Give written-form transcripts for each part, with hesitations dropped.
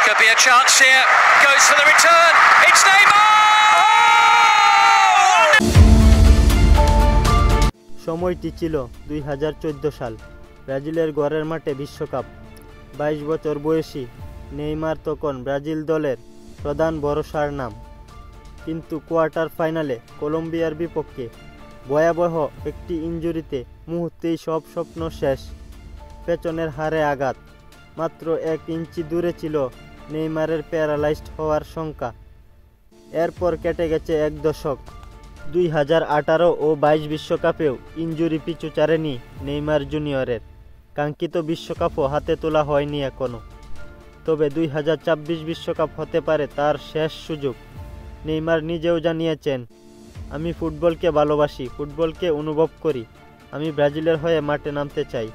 Could be a chance here. Goes for the return. It's Neymar! সময়টি ছিল 2014 সাল। ব্রাজিলের ঘরের মাঠে বিশ্বকাপ। 22 বছর বয়সী নেইমার তখন ব্রাজিল দলের প্রধান ভরসার নাম। কিন্তু কোয়ার্টার ফাইনালে কলম্বিয়ার বিপক্ষে ভয়াবহ একটি ইনজুরিতে মুহূর্তেই সব স্বপ্ন শেষ। পেছনের হাড়ে আঘাত। মাত্র 1 ইঞ্চি দূরে ছিল নেইমারের প্যারালাইজড হওয়ার শঙ্কা। এরপর কেটে গেছে 1 দশক। 2018 ও 22 বিশ্বকাপেও ইনজুরি পিছু ছাড়েনি নেইমার জুনিয়রের। কাঙ্ক্ষিত বিশ্বকাপও হাতে তোলা হয়নি এখনও। তবে 2024 বিশ্বকাপ হতে পারে তার শেষ সুযোগ। নেইমার নিজেও জানিয়েছেন, আমি ফুটবলকে ভালোবাসি, ফুটবলকে অনুভব করি, আমি ব্রাজিলের হয়ে মাঠে নামতে চাই।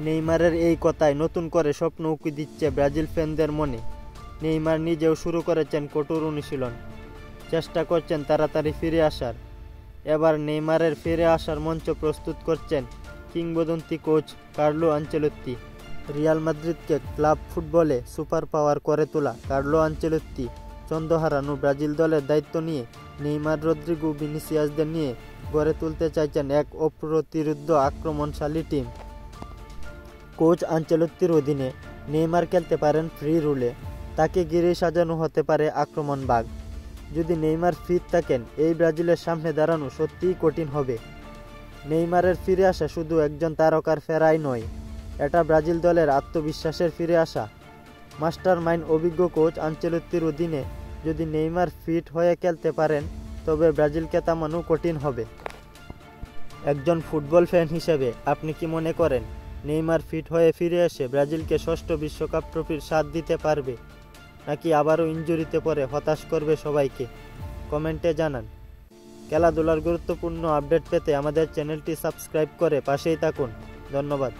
নেইমারের এই কথায় নতুন করে স্বপ্ন উঁকি দিচ্ছে ব্রাজিল ফ্যানদের মনে। নেইমার নিজেও শুরু করেছেন কঠোর অনুশীলন, চেষ্টা করছেন তাড়াতাড়ি ফিরে আসার। এবার নেইমারের ফিরে আসার মঞ্চ প্রস্তুত করছেন কিংবদন্তি কোচ কার্লো আনচেলত্তি। রিয়াল মাদ্রিদকে ক্লাব ফুটবলে সুপার পাওয়ার করে তোলা কার্লো আনচেলত্তি ছন্দ হারানো ব্রাজিল দলের দায়িত্ব নিয়ে নেইমার, রদ্রিগো, ভিনিসিয়াসদের নিয়ে গড়ে তুলতে চাইছেন এক অপ্রতিরোধ্য আক্রমণশালী টিম। কোচ আনচেলত্তির অধীনে নেইমার খেলতে পারেন ফ্রি রুলে, তাকে ঘিরেই সাজানো হতে পারে আক্রমণ বাগ। যদি নেইমার ফিট থাকেন, এই ব্রাজিলের সামনে দাঁড়ানো সত্যিই কঠিন হবে। নেইমারের ফিরে আসা শুধু একজন তারকার ফেরাই নয়, এটা ব্রাজিল দলের আত্মবিশ্বাসের ফিরে আসা। মাস্টার মাইন্ড অভিজ্ঞ কোচ আনচেলত্তির অধীনে যদি নেইমার ফিট হয়ে খেলতে পারেন, তবে ব্রাজিলকে থামানো কঠিন হবে। একজন ফুটবল ফ্যান হিসেবে আপনি কি মনে করেন নেইমার ফিট হয়ে ফিরে এসে ব্রাজিলকে ষষ্ঠ বিশ্বকাপ ট্রফির স্বাদ দিতে পারবে, নাকি আবারও ইনজুরিতে পড়ে হতাশ করবে সবাইকে? কমেন্টে জানান। খেলাধুলার গুরুত্বপূর্ণ আপডেট পেতে আমাদের চ্যানেলটি সাবস্ক্রাইব করে পাশেই থাকুন। ধন্যবাদ।